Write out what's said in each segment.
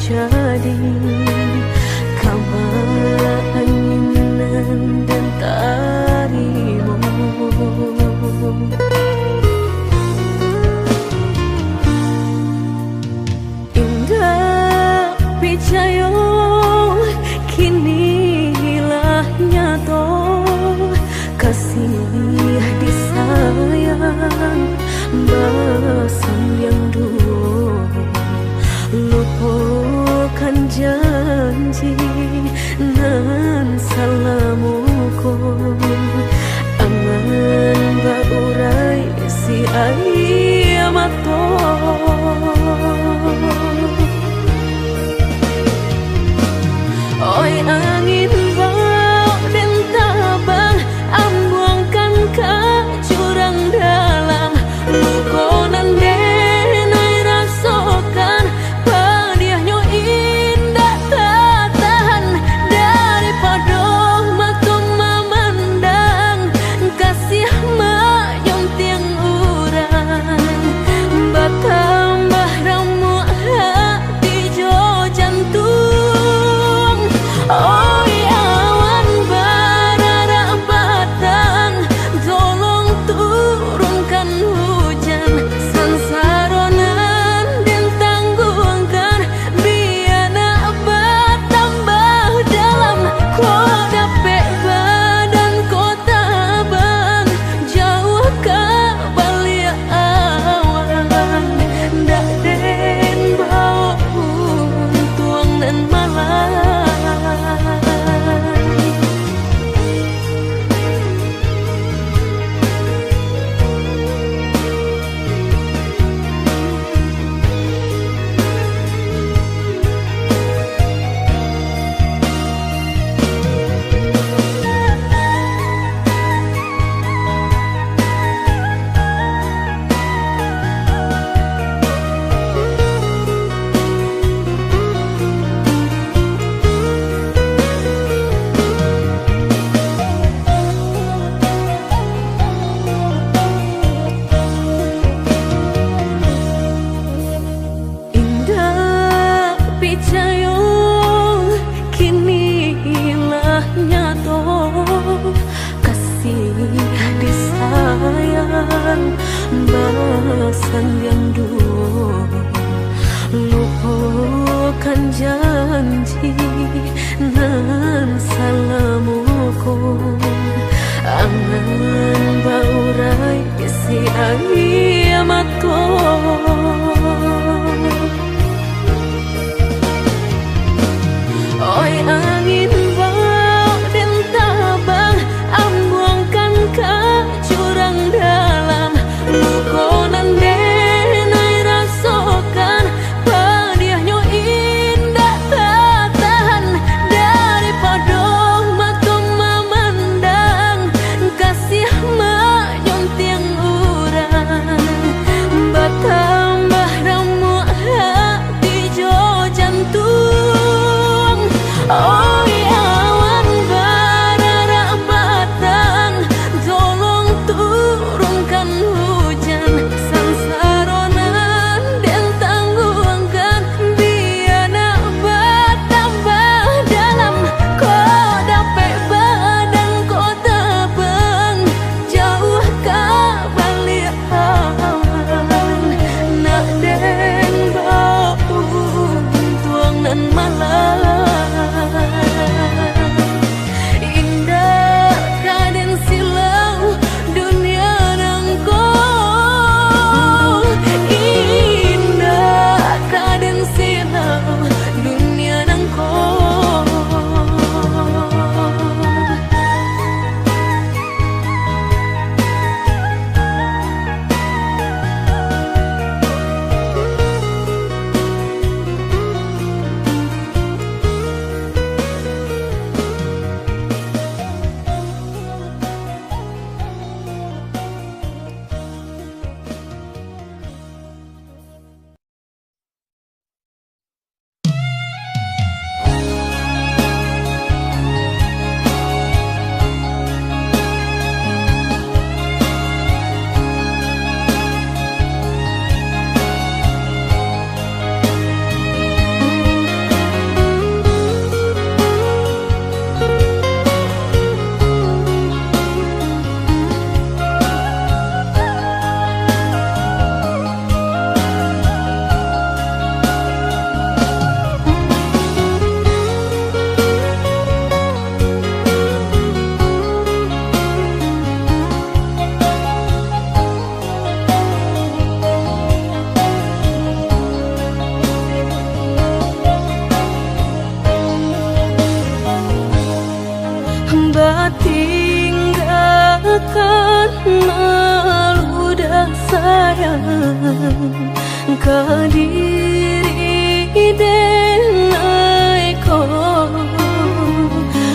jadi kabar anginan dan tarimu. Indah picayo kini hilah nyato, kasih disayang basan yang dulu, lupakan janji nan salamuku, aman baurai si ayamato. Oi angin bau dan tabang, ambuangkan ke jurang dalam, lukonan denai rasakan, padiahnya indah tak tahan, daripada mata memandang, kasih mayong tiang urang, bertambah ramu hati jo jantung. Oi awan barara batang, tolong turunkan hujan, sansaronan dan tanggungkan, biar nak bertambah dalam. Kau dapet badan kota bang, jauh ke balik awan, dak den bau tuang dan malam. Picayo kini hilah nyato, kasih disayang basan yang dulu, lupakan janji nan salamuku, angan baurai si ayamato. Oi angin bau dan tabang, ambuangkan ke jurang dalam, lukonan denai rasakan, padiahnya indah tak tahan, daripada mata memandang, kasih mayong tiang urang, bertambah kadiri denai ko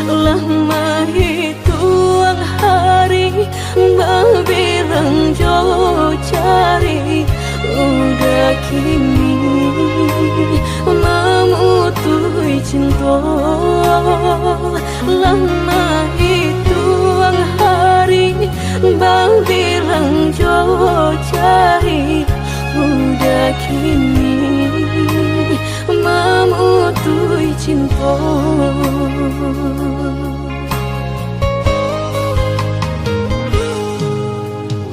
lama hituang hari berbilang jauh cari udah kini memutui cinta lama hituang hari berbilang jauh cari udah kini memutui cinta.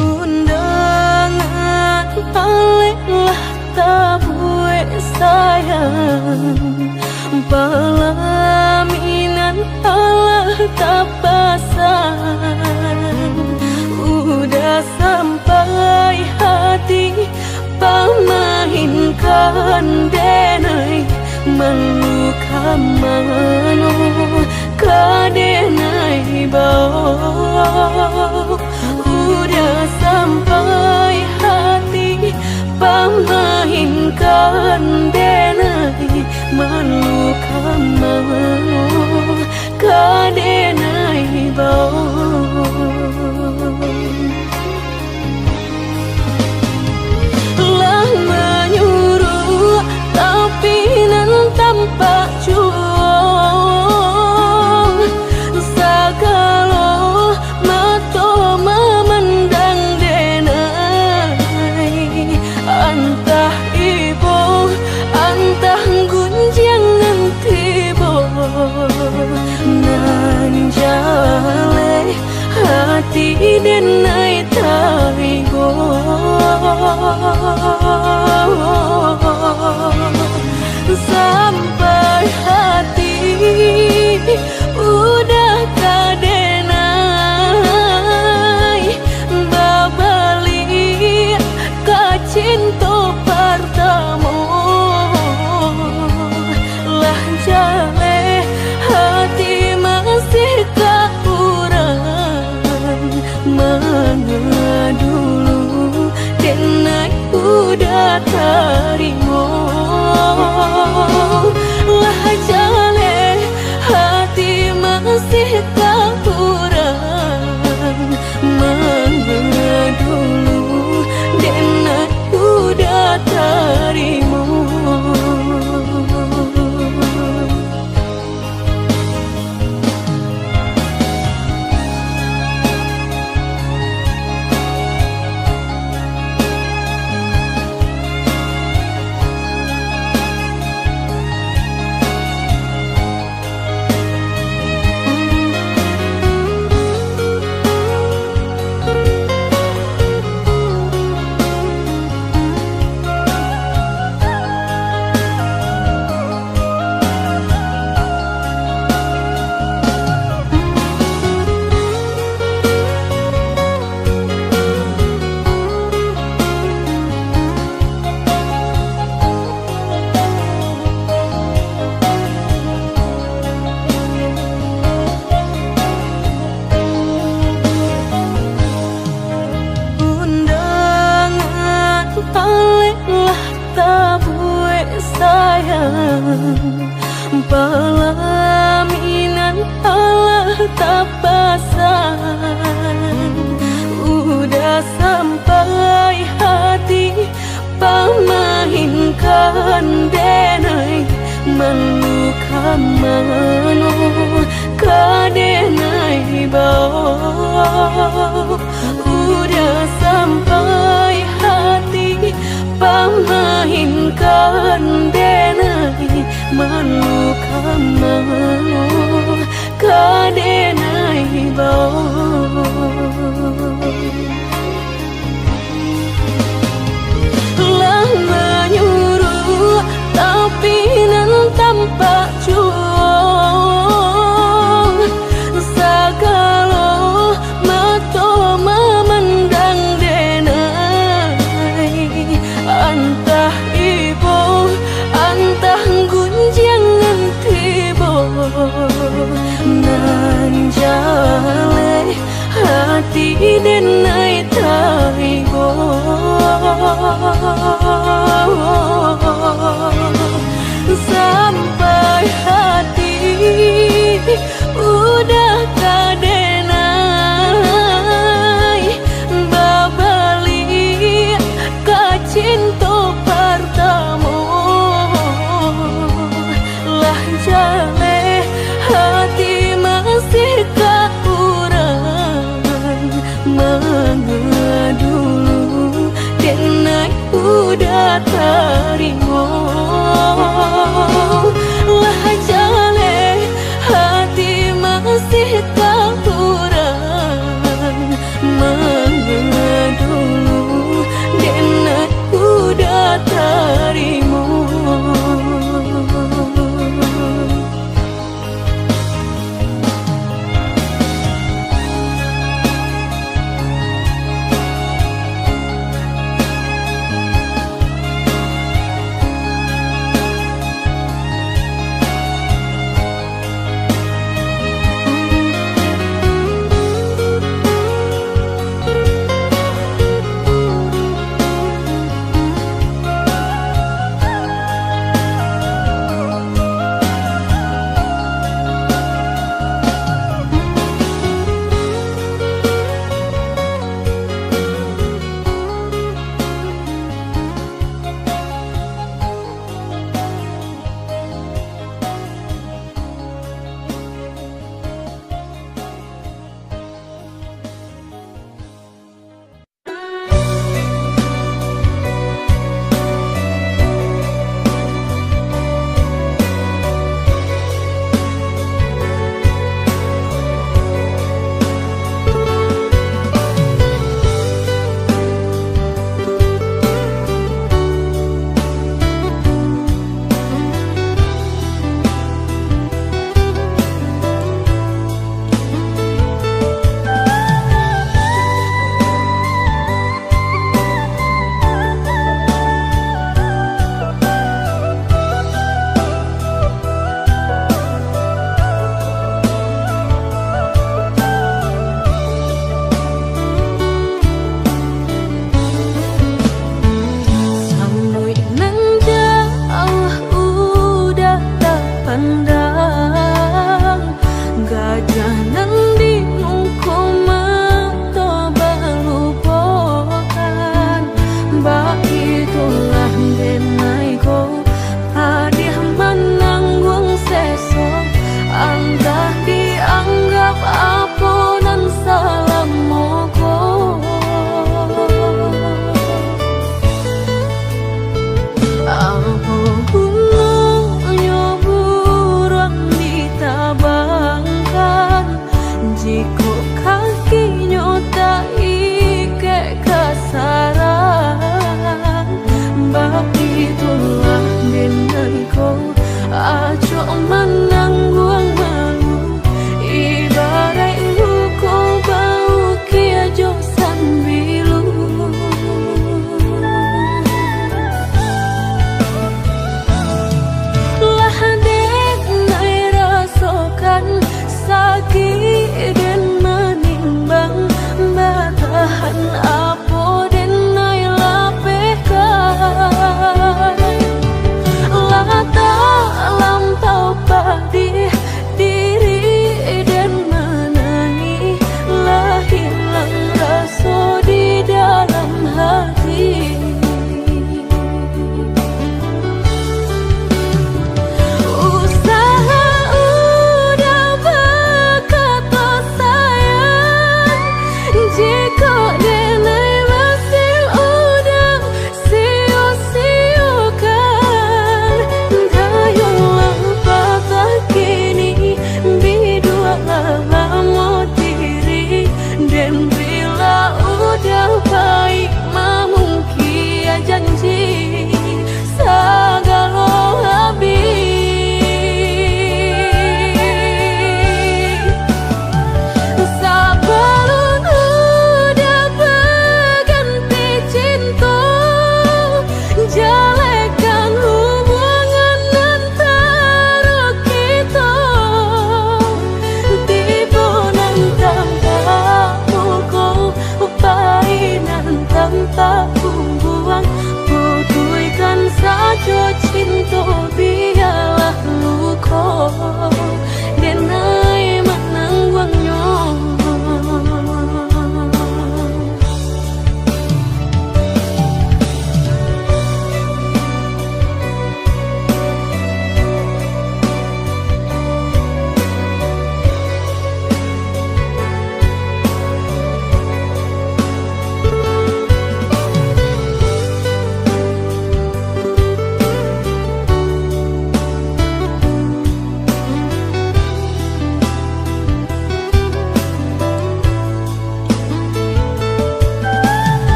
Undangan alelah tabue sayang, pelaminan alah tak pasang. Udah sampai hati pamahinkan denai meluka mano kadenai bau. Udah sampai hati pamahinkan denai meluka mano kadenai bau. Tanpa juang sagalo mato memandang denai antah ibu antah gunjangan tibo nan jale hati denai taigo. Sampai hati udah kadenai babali ka cinta pertama lah jale hati masih kaurang mana dulu denai udah terima. Lah jale hati masih kurang mana dulu denai udah terima. Pelaminan alah tak pasang. Udah sampai hati pamahinkan denai meluka mano kadenai bau. Udah sampai hati pamahinkan denai meluka mano kadenai bau. Lah menyuruh tapi nan tanpa juang sagalo mato memandang denai antah ibu antah gunjangan tibo nan jale hati denai taigo.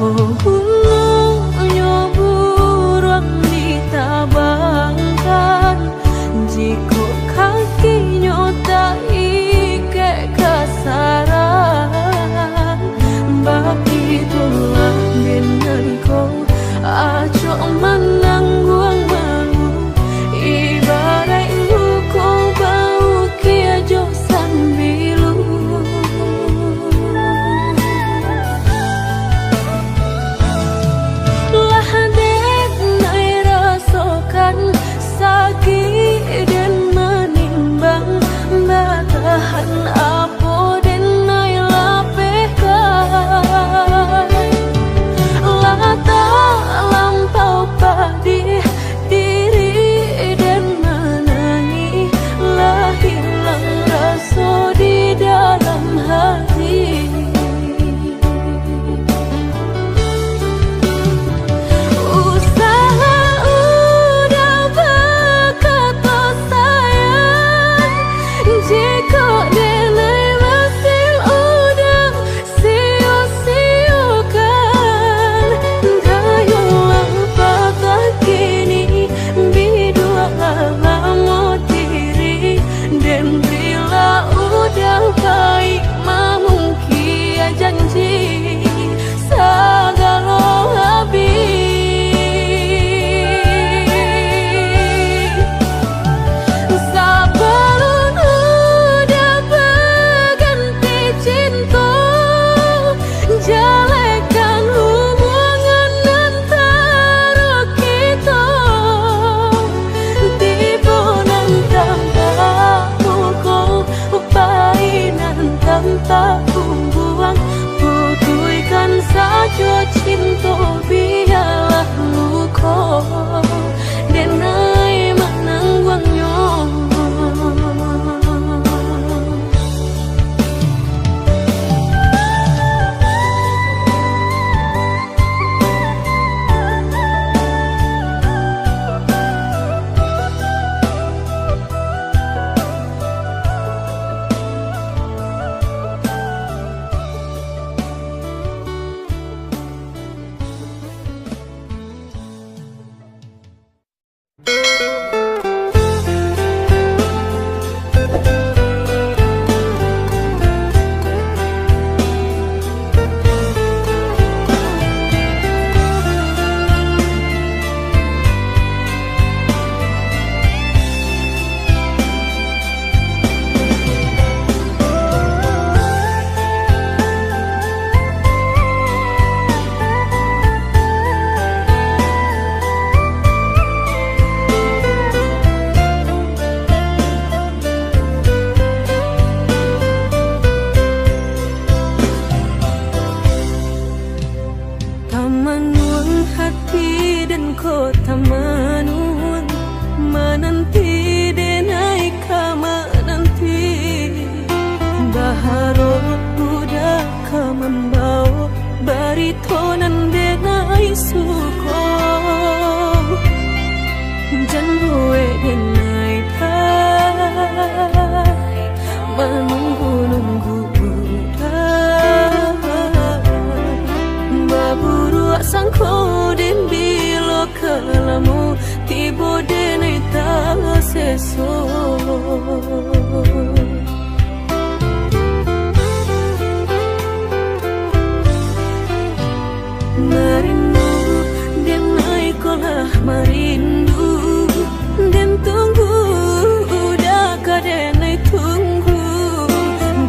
Ulunyo buruan ditabangkan, jika kakinya tak ike kasaran. Begitulah denganku acok menangguang malu, ibarat luka bau kia josan bilu. Lah dek nai rasakan sakit dan menimbang, batahan apa dan nai lapehkan. Lah tak lampau pedih diri dan menangi, lah hilang rasa di dalam hati. Usaha udah berkata sayang, jika denai hasil udah sia-siakan. Gayulah patah kini bidua lama diri, dan bila udah baik memungkia janji segala habis. Sebelum udah berganti cinta, jalekan hubungan antara kita. Tiba nan tanpa pukul, painan tanpa pembuang, putuikan saja cinta biarlah luka, denai menangguangnya. Tamanun hati dan kota manun, menanti denai kama nanti. Baharul udah membawa baritonan denai suko, janwe denai tai menunggu-nunggu baburu sangko den bilo kalamu tibo denai tak seso. Merindu denai kolah merindu, dan tunggu udah kadenai tunggu,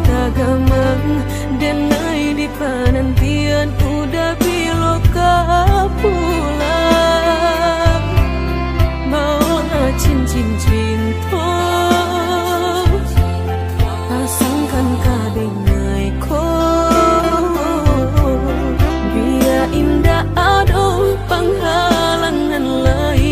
tagamang denai di penantian udah bilo pulang. Maulah cincin cinta pasangkan kadenai ko, biar indah ada penghalangan lain.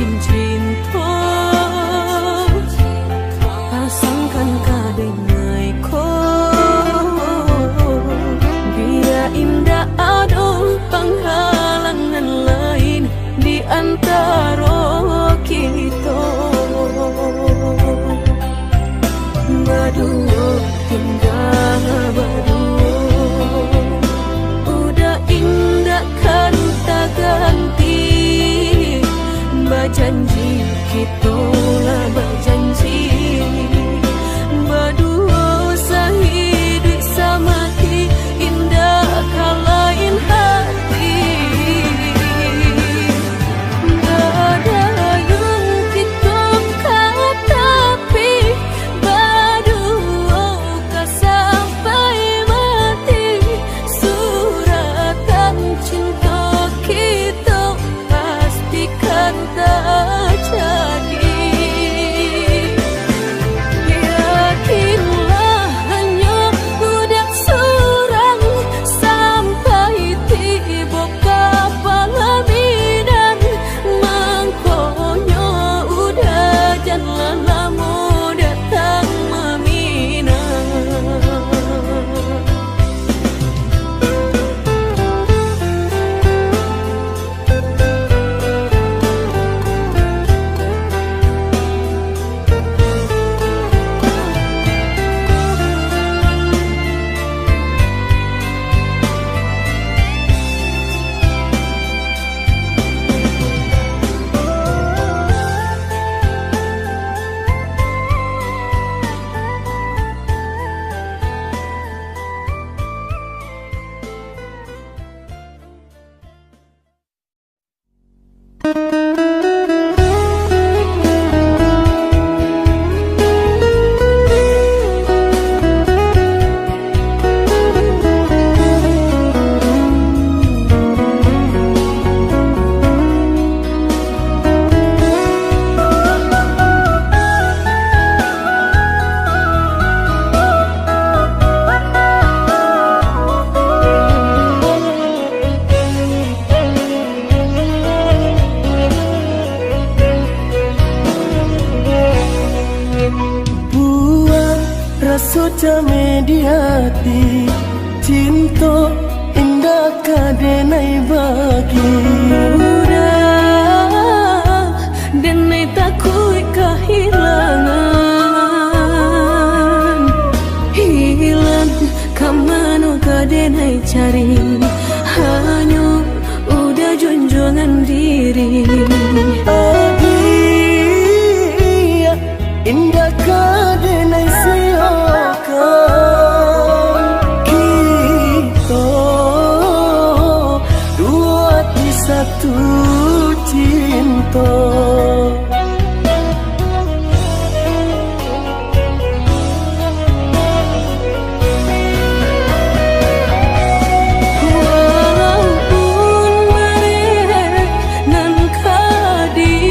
cinta pasangkan kadang ko biar indah ada penghalangan lain di antara kita berdua indah berdua udah indah kan tak ganti berjanji kita lah berjanji berdua sehidup samati indah kalain hati ada yang kita katapi berdua kan sampai mati suratan cinta kita pastikan tak jadi. Yakinlah hanya budak surang sampai tiba kapal bidan mangkonya udah jangan lama datang meminang. Jame di hati cinta indah kadenai bagi Udah denai takut kehilangan hilang kamano kadenai cari hanya udah junjungan diri Adia indah kadenai kita dua di satu cinta walaupun mereka nan kadi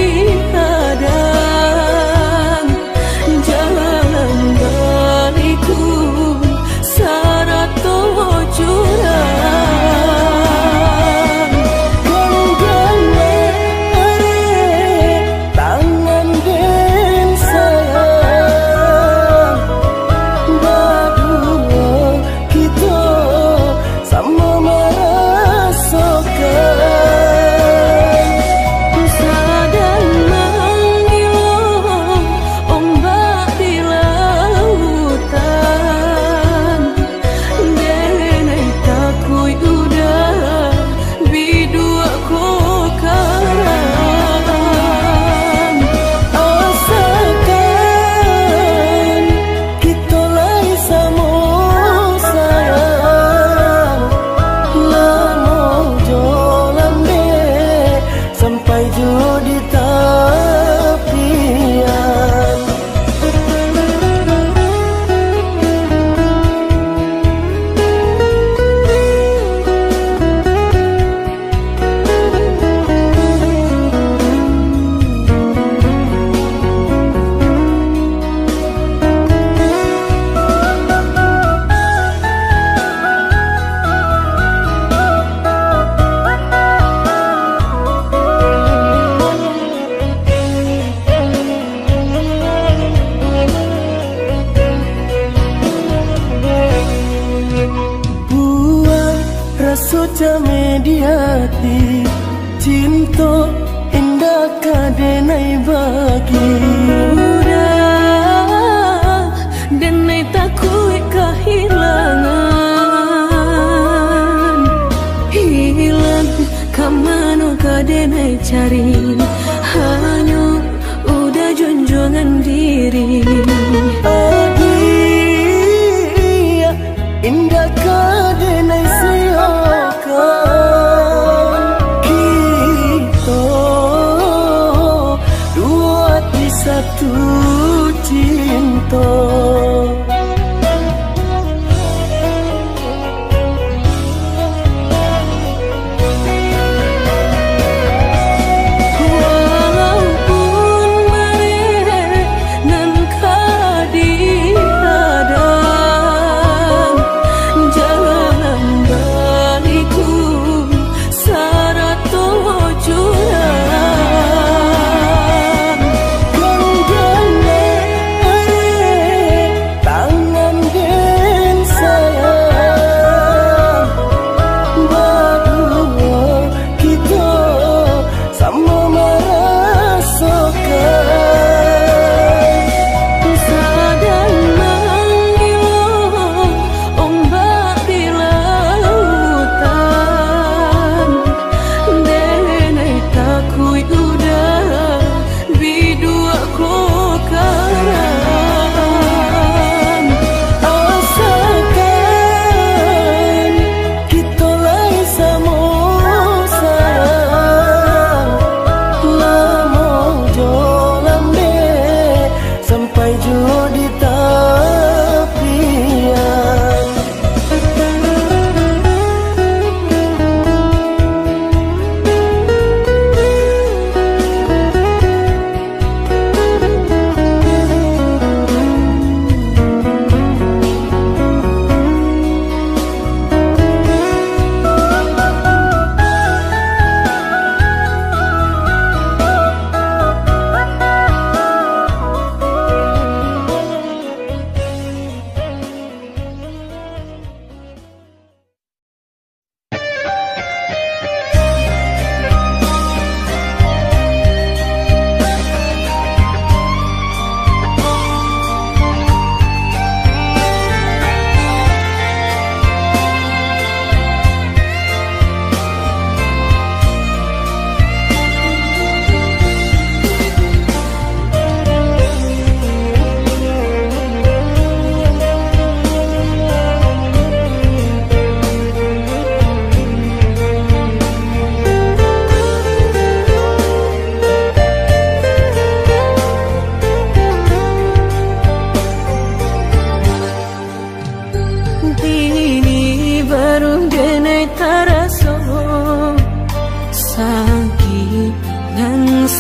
satu cinta.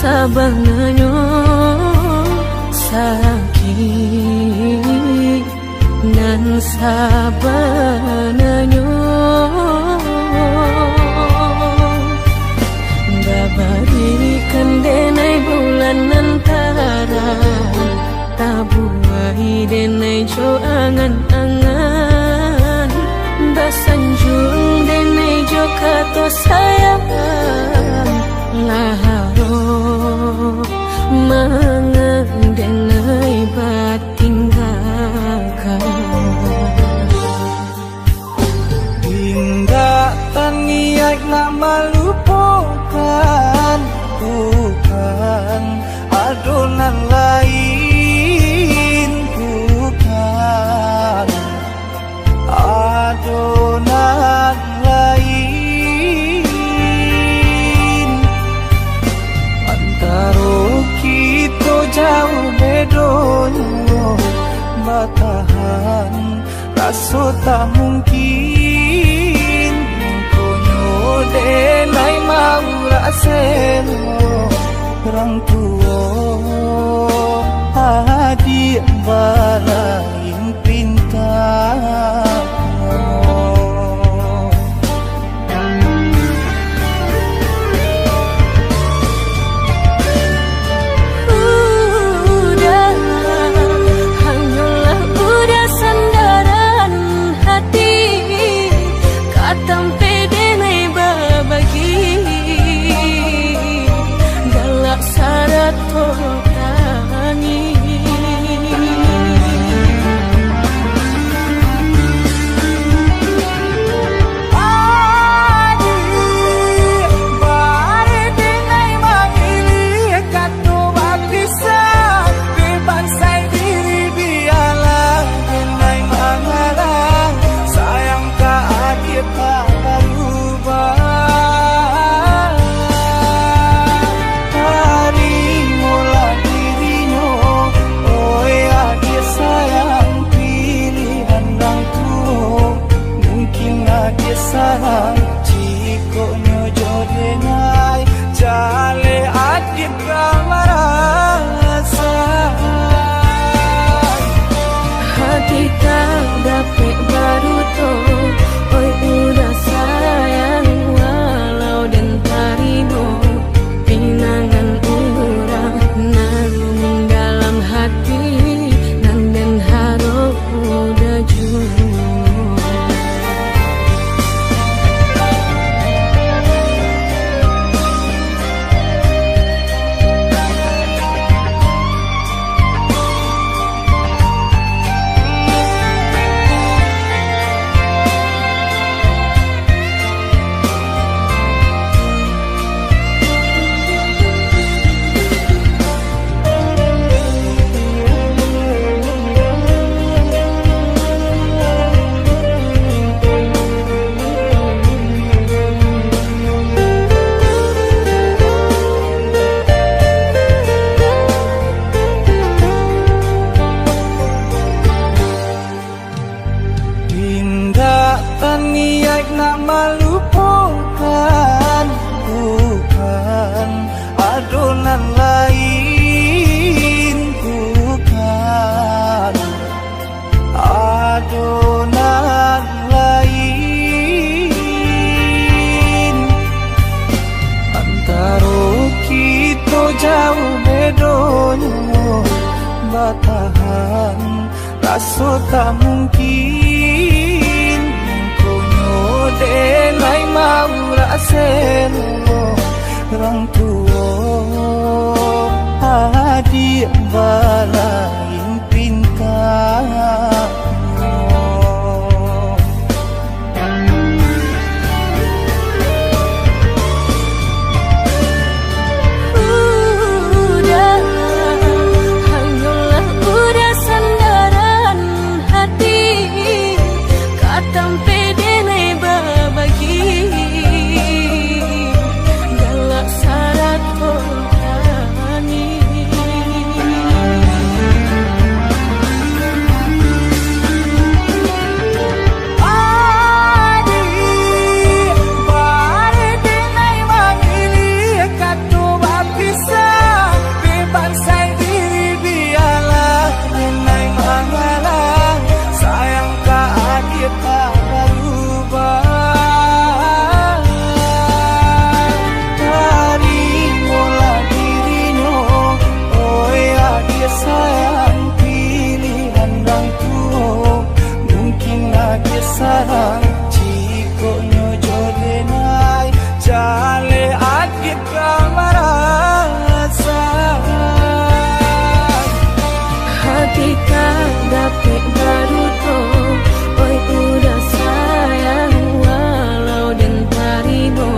Sabanganyo sakit nan sabanganyo babarikan denai bulan antara tabuai denai jo angan-angan basanjung denai jo kato sayang laharo mengenai batinggalkan hingga taniak nama lupakan bukan adonan lain bukan adonan kita jauh bedonyo batahan rasa tak mungkin konyo denai mau raseno orang tua adik balain pintar hari mulai batahan rasa tak mungkin konyo denai mau raselo orang tua adik balain pintar sarang ciko nyojo denai jale akit kamarasa hati tak dapat baru toh oi udah sayang walau dan tarimo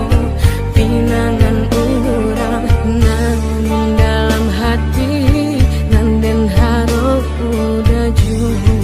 pinangan urang nan dalam hati nan den harap udah jauh.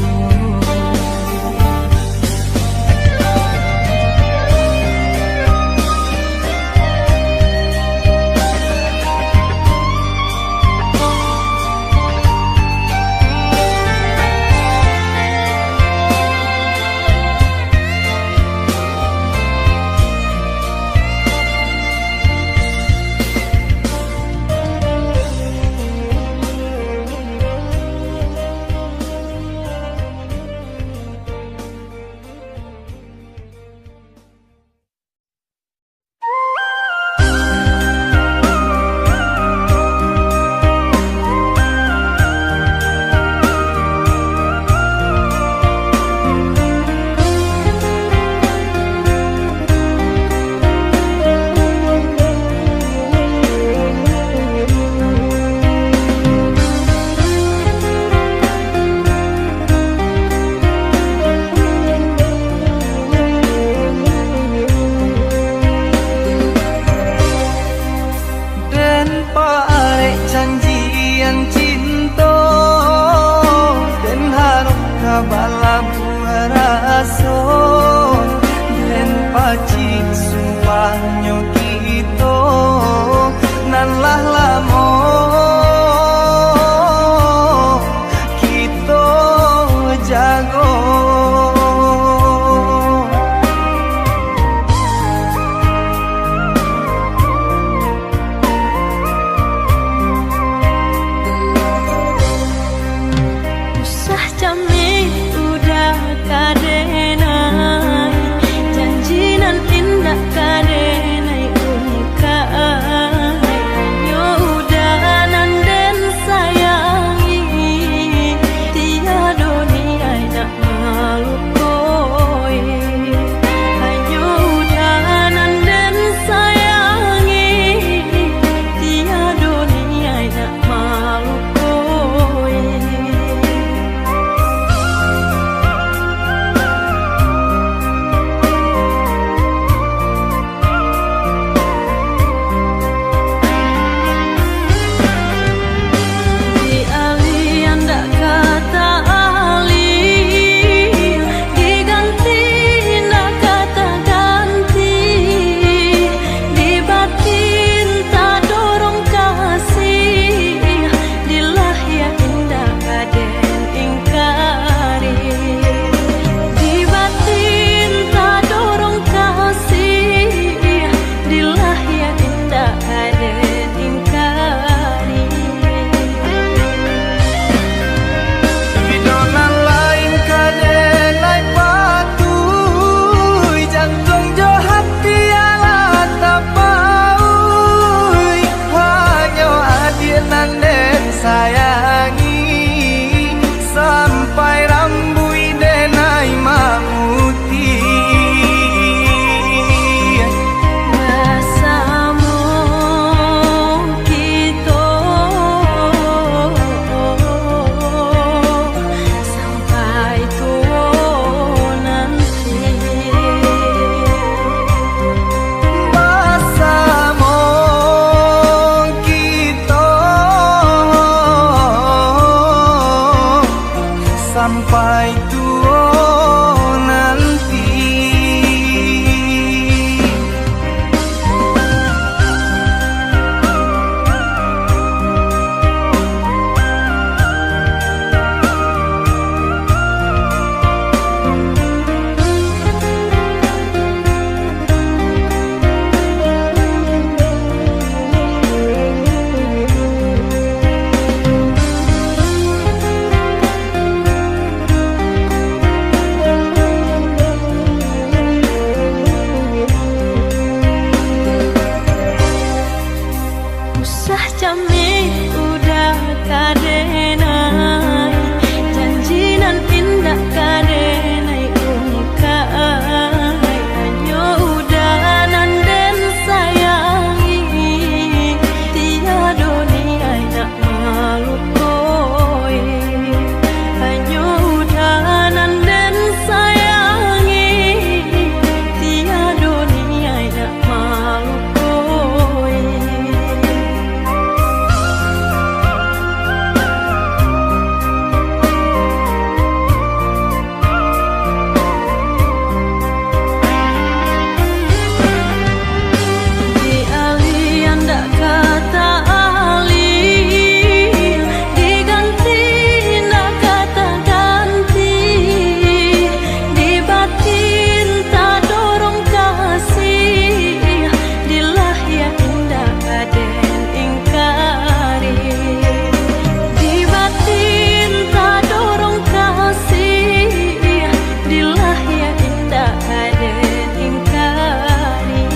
sayangi kami udah kadenai, janji nan indah kadenai ungkai, hanya udanan dan sayangi, tiada dunia nak malu koi, hanya udanan dan sayangi, tiada dunia nak malu koi. Di alian dak kata alih, diganti ndak kata ganti, di batin tak dorong kasih, dilah ya indah kaden ingkari, di batin tak dorong kasih, dilah ya indah kaden ingkari.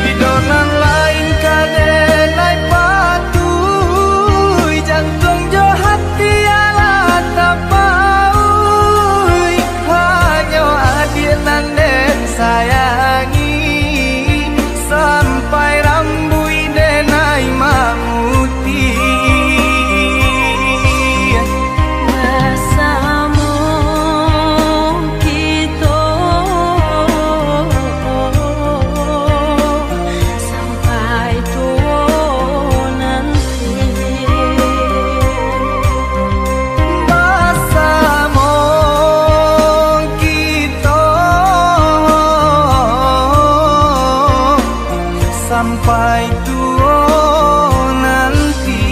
Idonan lain kadenai patuh, jantung jo hati ala tapaui, hanya adinan den sayangi, sampai rambui denai mamuti. Bersama kita sampai tua nanti. Bersama kita sampai tua nanti.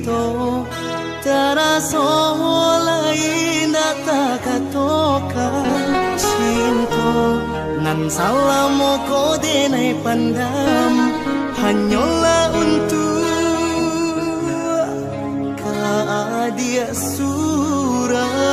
cinta terasa lain tak katoka cinta nan salamu ko denai pandam hanyalah untuk dia surah.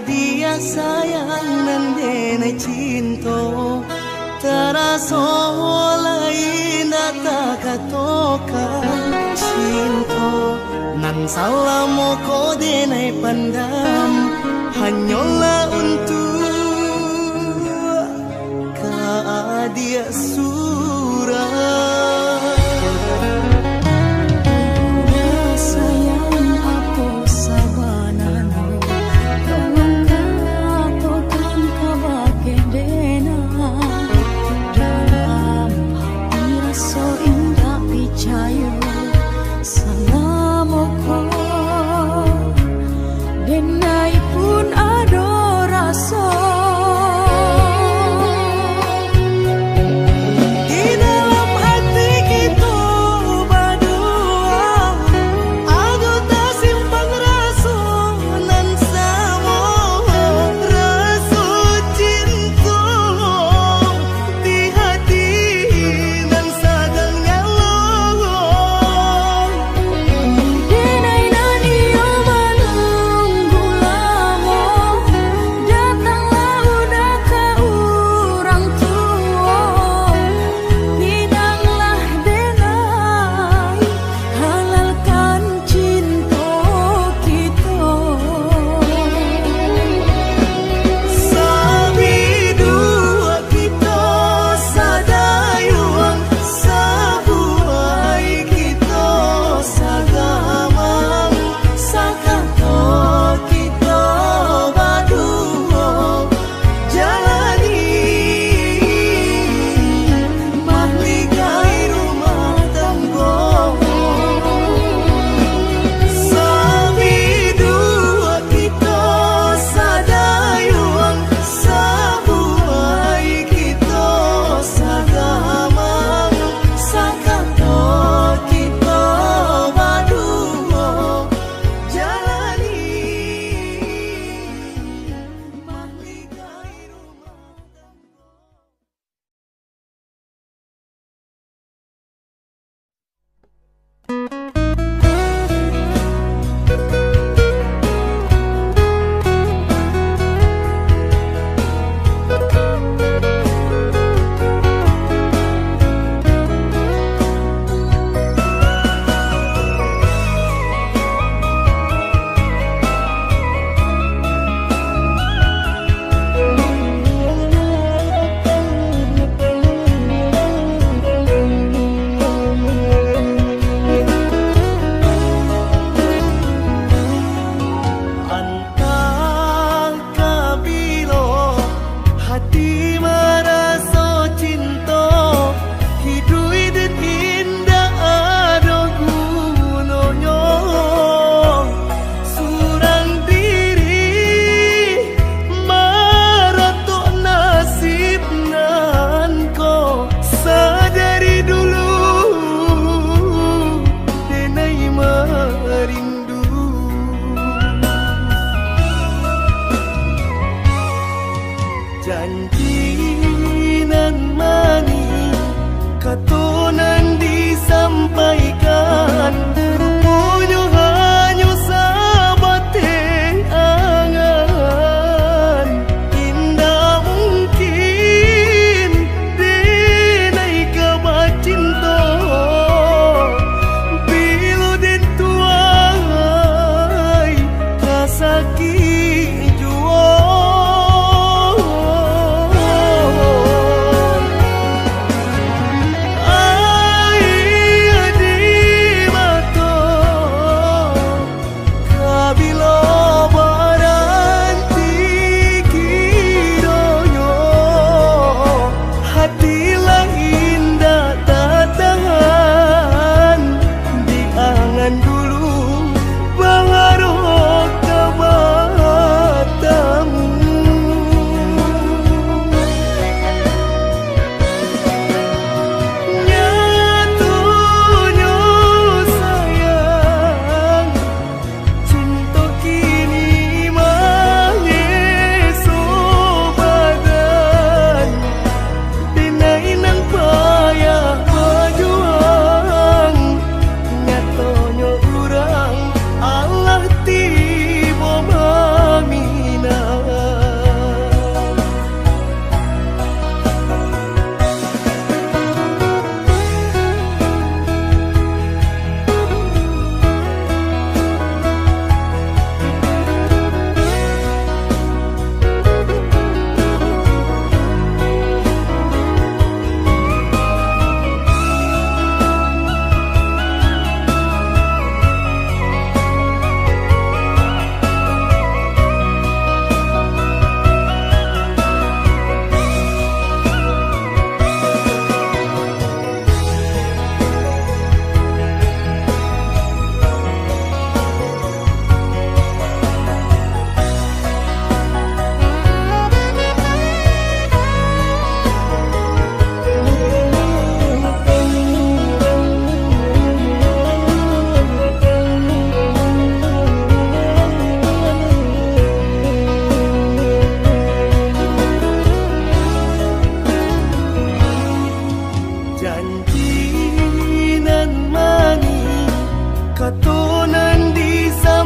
Dia sayang nan denai cinta terasa lain tak katoka cinta nan salamu ko denai pandam hanyalah untuk dia surah.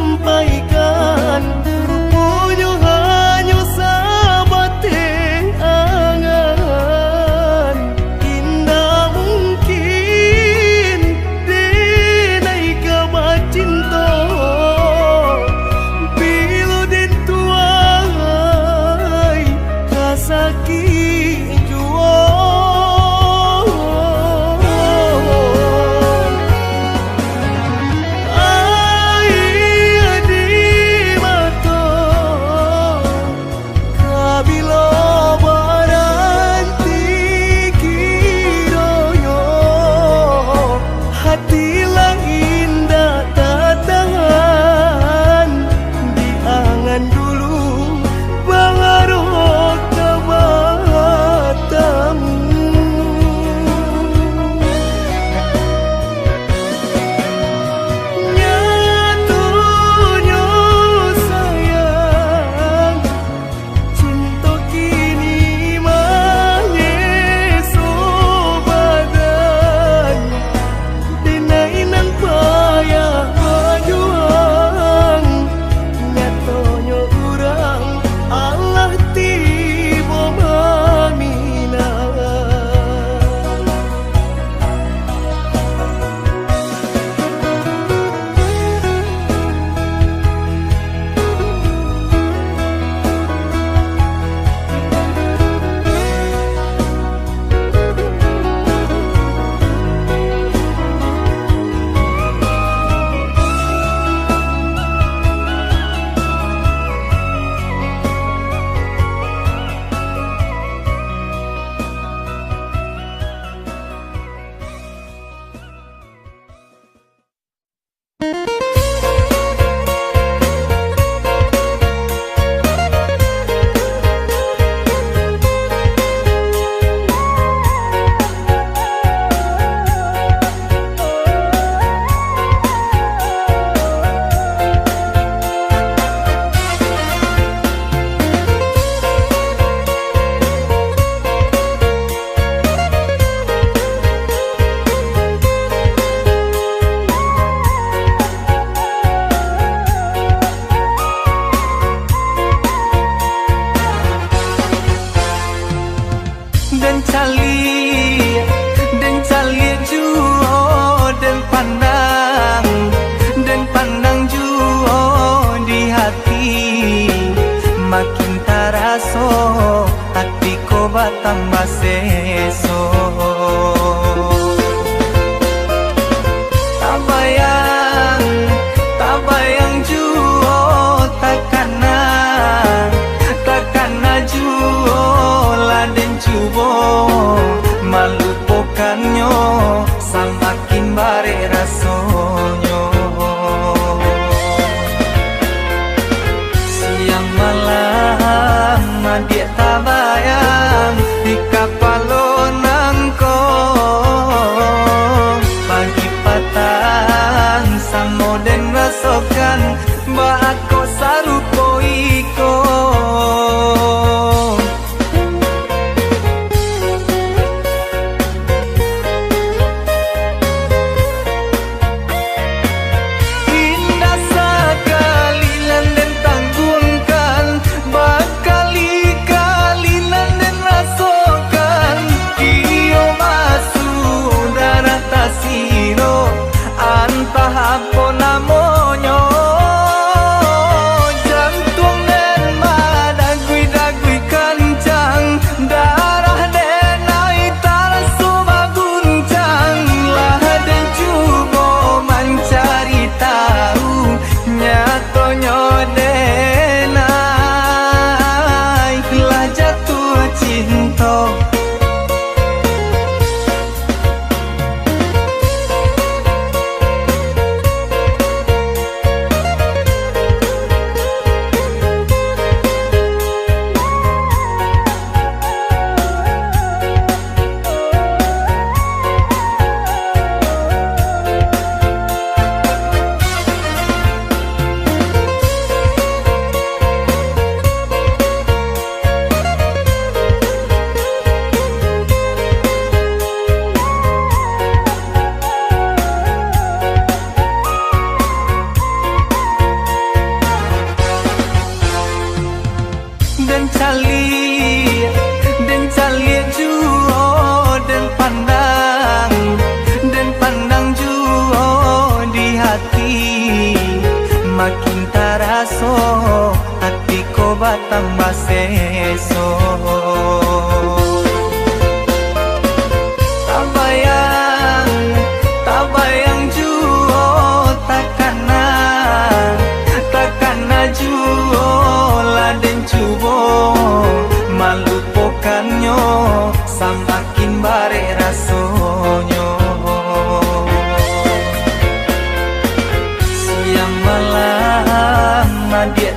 sampaikan Punyo hanyo sabate angan Indah mungkin denai kabacinto Bilo den tuai kasaki juo Dan cali juo dan pandang juo di hati makin taraso hati ko batambah seso tabayang juo takana juo laden cubo malupokannya samakin bare rasonyo siang malam dia tabayang di kapalonangko pagi patang samoden rasokan bako sarupo iko raso, hatiku batambah seso. Tak bayang juo, takana juo, laden cubo, malupokannya, samakin bare rasonyo. Siang malam, dia